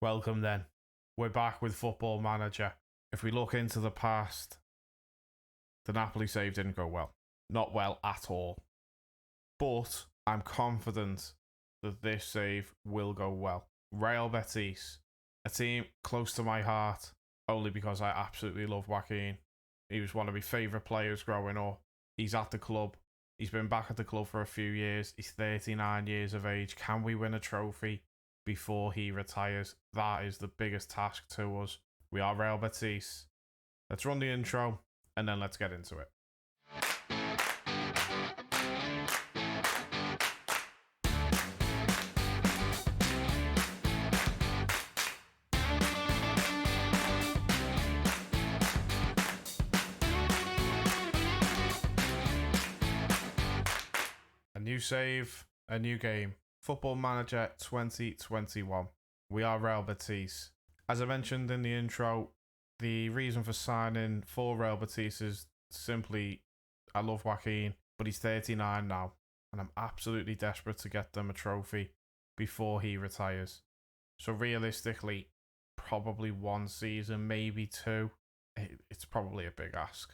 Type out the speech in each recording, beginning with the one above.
Welcome then. We're back with Football Manager. If we look into the past, the Napoli save didn't go well. Not well at all. But I'm confident that this save will go well. Real Betis, a team close to my heart, only because I absolutely love Joaquin. He was one of my favourite players growing up. He's at the club. He's been back at the club for a few years. He's 39 years of age. Can we win a trophy before he retires? That is the biggest task to us. We are Real Betis. Let's run the intro and then let's get into it. A new save, a new game. Football Manager 2021. We are Real Betis. As I mentioned in the intro, the reason for signing for Real Betis is simply I love Joaquin, but he's 39 now, and I'm absolutely desperate to get them a trophy before he retires. So realistically, probably one season, maybe two. It's probably a big ask.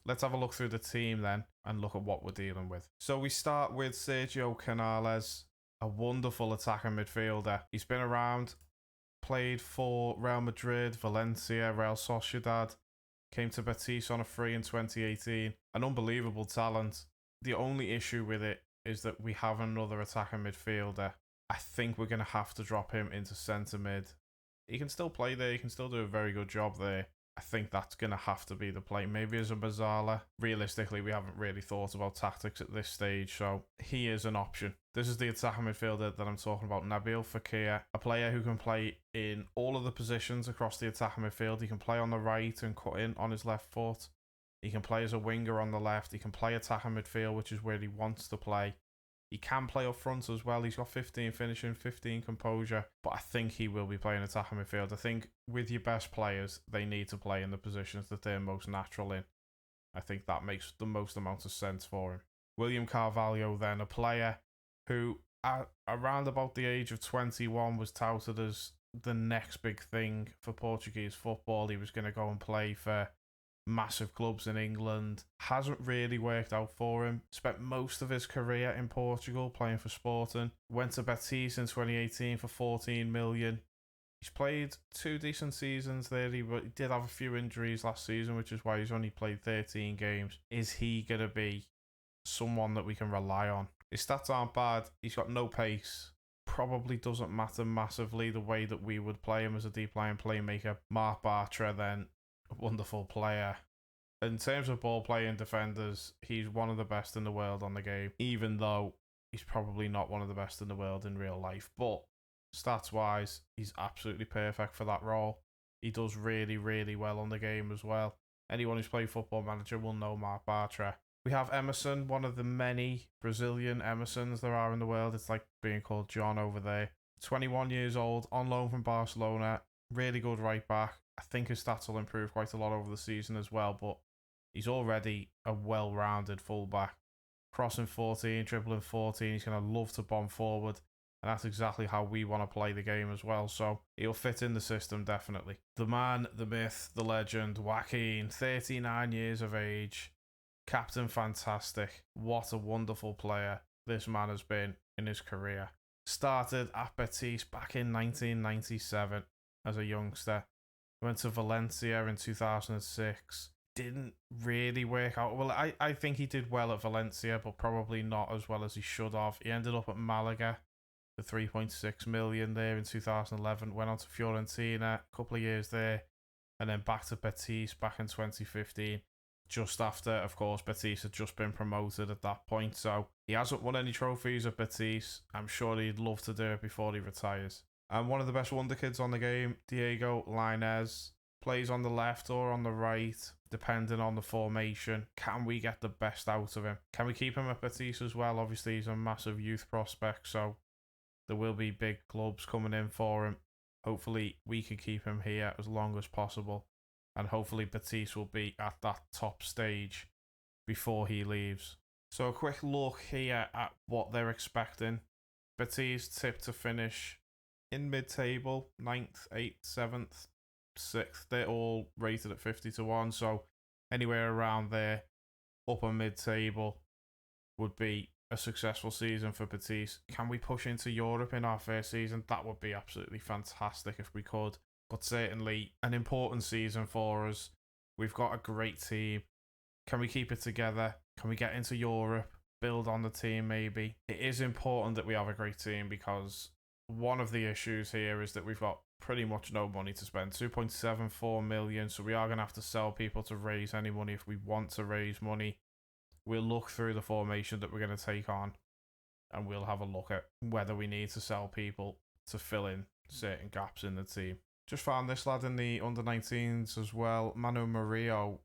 Let's have a look through the team then and look at what we're dealing with. So we start with Sergio Canales, a wonderful attacking midfielder. He's been around, played for Real Madrid, Valencia, Real Sociedad, came to Betis on a free in 2018. An unbelievable talent. The only issue with it is that we have another attacking midfielder. I think we're going to have to drop him into centre mid. He can still play there, he can still do a very good job there. I think that's going to have to be the play. Maybe as a Mazzala. Realistically, we haven't really thought about tactics at this stage, so he is an option. This is the attacking midfielder that I'm talking about, Nabil Fekir, a player who can play in all of the positions across the attacking midfield. He can play on the right and cut in on his left foot. He can play as a winger on the left. He can play attacking midfield, which is where he wants to play. He can play up front as well. He's got 15 finishing, 15 composure, but I think he will be playing attacking midfield. I think with your best players, they need to play in the positions that they're most natural in. I think that makes the most amount of sense for him. William Carvalho then, a player who at around about the age of 21 was touted as the next big thing for Portuguese football. He was going to go and play for massive clubs in England. Hasn't really worked out for him. Spent most of his career in Portugal playing for Sporting. Went to Betis in 2018 for 14 million. He's played 2 decent seasons there. He did have a few injuries last season, which is why he's only played 13 games. Is he going to be someone that we can rely on? His stats aren't bad. He's got no pace. Probably doesn't matter massively the way that we would play him as a deep line playmaker. Marc Bartra then, a wonderful player. In terms of ball playing defenders, he's one of the best in the world on the game, even though he's probably not one of the best in the world in real life. But stats wise, he's absolutely perfect for that role. He does really, really well on the game as well. Anyone who's played Football Manager will know Marc Bartra. We have Emerson, one of the many Brazilian Emersons there are in the world. It's like being called John over there. 21 years old, on loan from Barcelona. Really good right back. I think his stats will improve quite a lot over the season as well, but he's already a well-rounded fullback. Crossing 14, dribbling 14. He's going to love to bomb forward, and that's exactly how we want to play the game as well. So he'll fit in the system, definitely. The man, the myth, the legend, Joaquin, 39 years of age. Captain fantastic. What a wonderful player this man has been in his career. Started at Betis back in 1997 as a youngster. Went to Valencia in 2006. Didn't really work out. Well, I think he did well at Valencia, but probably not as well as he should have. He ended up at Malaga for 3.6 million there in 2011. Went on to Fiorentina, a couple of years there, and then back to Betis back in 2015. Just after, of course, Betis had just been promoted at that point. So he hasn't won any trophies at Betis. I'm sure he'd love to do it before he retires. And one of the best wonder kids on the game, Diego Lionez, plays on the left or on the right, depending on the formation. Can we get the best out of him? Can we keep him at Betis as well? Obviously, he's a massive youth prospect, so there will be big clubs coming in for him. Hopefully, we can keep him here as long as possible. And hopefully, Betis will be at that top stage before he leaves. So a quick look here at what they're expecting. Betis tipped to finish in mid-table, 9th, 8th, 7th, 6th. They're all rated at 50-1, so anywhere around there, upper mid-table, would be a successful season for Betis. Can we push into Europe in our first season? That would be absolutely fantastic if we could, but certainly an important season for us. We've got a great team. Can we keep it together? Can we get into Europe? Build on the team, maybe? It is important that we have a great team, because one of the issues here is that we've got pretty much no money to spend. 2.74 million, so we are going to have to sell people to raise any money if we want to raise money. We'll look through the formation that we're going to take on, and we'll have a look at whether we need to sell people to fill in certain gaps in the team. Just found this lad in the under-19s as well, Manu Murillo.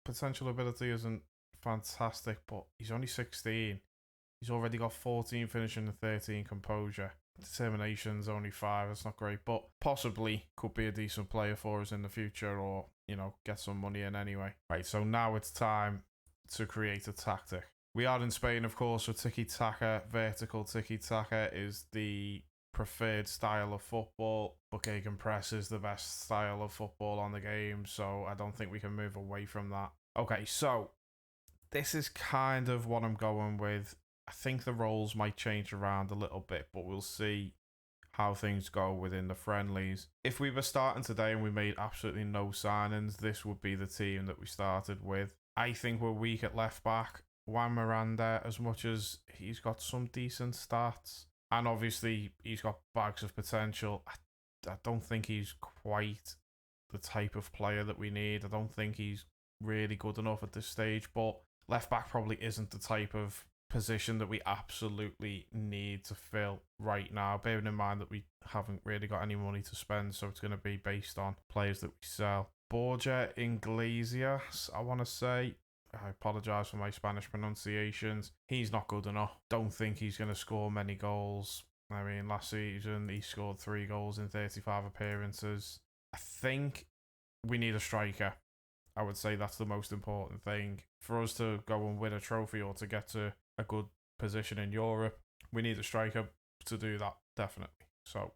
Potential ability isn't fantastic, but he's only 16. He's already got 14 finishing and 13 composure. Determination's only 5. That's not great, but possibly could be a decent player for us in the future, or, you know, get some money in anyway. Right, so now it's time to create a tactic. We are in Spain, of course, so tiki-taka, vertical tiki-taka is the preferred style of football, but gegenpress is the best style of football on the game, so I don't think we can move away from that. Okay, so this is kind of what I'm going with. I think the roles might change around a little bit, but we'll see how things go within the friendlies. If we were starting today and we made absolutely no signings, this would be the team that we started with. I think we're weak at left back. Juan Miranda, as much as he's got some decent stats, and obviously he's got bags of potential, I don't think he's quite the type of player that we need. I don't think he's really good enough at this stage, but left back probably isn't the type of position that we absolutely need to fill right now, bearing in mind that we haven't really got any money to spend, so it's going to be based on players that we sell. Borja Iglesias, I want to say. I apologise for my Spanish pronunciations. He's not good enough. Don't think he's going to score many goals. I mean, last season he scored 3 goals in 35 appearances. I think we need a striker. I would say that's the most important thing. For us to go and win a trophy or to get to a good position in Europe, we need a striker to do that, definitely. So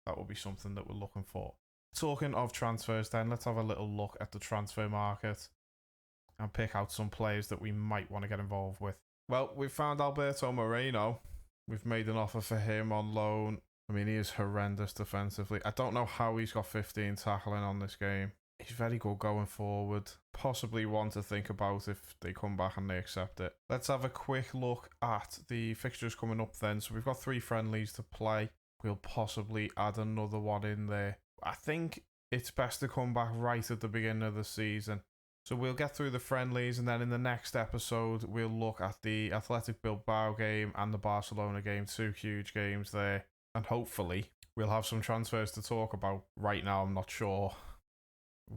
that will be something that we're looking for. Talking of transfers then, let's have a little look at the transfer market and pick out some players that we might want to get involved with. Well, we've found Alberto Moreno. We've made an offer for him on loan. I mean, he is horrendous defensively. I don't know how he's got 15 tackling on this game. He's very good going forward. Possibly one to think about if they come back and they accept it. Let's have a quick look at the fixtures coming up then. So we've got 3 friendlies to play. We'll possibly add another one in there. I think it's best to come back right at the beginning of the season. So we'll get through the friendlies, and then in the next episode, we'll look at the Athletic Bilbao game and the Barcelona game. 2 huge games there. And hopefully, we'll have some transfers to talk about. Right now, I'm not sure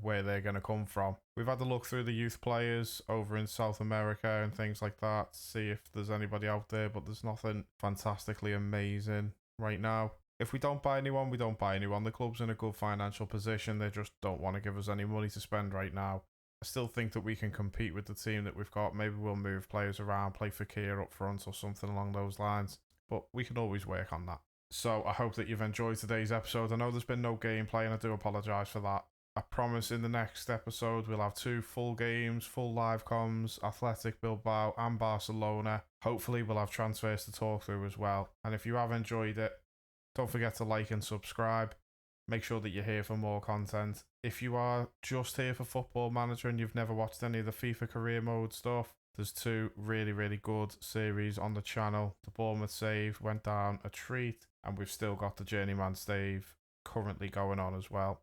where they're going to come from. We've had a look through the youth players over in South America and things like that, see if there's anybody out there, but there's nothing fantastically amazing right now. If we don't buy anyone, we don't buy anyone. The club's in a good financial position. They just don't want to give us any money to spend right now. I still think that we can compete with the team that we've got. Maybe we'll move players around, play Fekir up front or something along those lines. But we can always work on that. So I hope that you've enjoyed today's episode. I know there's been no gameplay and I do apologise for that. I promise in the next episode we'll have 2 full games, full live comms, Athletic Bilbao and Barcelona. Hopefully we'll have transfers to talk through as well. And if you have enjoyed it, don't forget to like and subscribe. Make sure that you're here for more content. If you are just here for Football Manager and you've never watched any of the FIFA career mode stuff, there's 2 really, really good series on the channel. The Bournemouth save went down a treat, and we've still got the Journeyman save currently going on as well.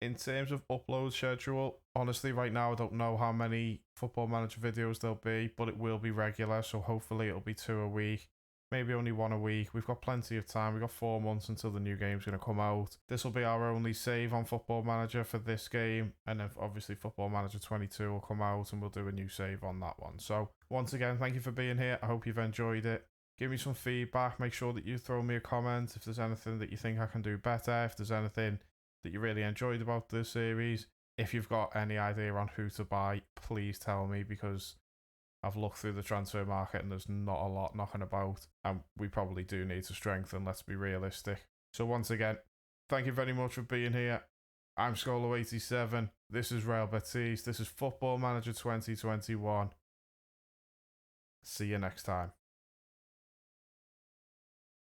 In terms of upload schedule, honestly, right now I don't know how many Football Manager videos there'll be, but it will be regular, so hopefully it'll be 2 a week. Maybe only 1 a week. We've got plenty of time. We've got 4 months until the new game's going to come out. This will be our only save on Football Manager for this game. And then obviously Football Manager 22 will come out and we'll do a new save on that one. So once again, thank you for being here. I hope you've enjoyed it. Give me some feedback. Make sure that you throw me a comment if there's anything that you think I can do better. If there's anything that you really enjoyed about this series. If you've got any idea on who to buy, please tell me, because I've looked through the transfer market and there's not a lot knocking about, and we probably do need to strengthen, let's be realistic. So once again, Thank you very much for being here. I'm Scolo87. This is Real Betis. This is Football Manager 2021. See you next time.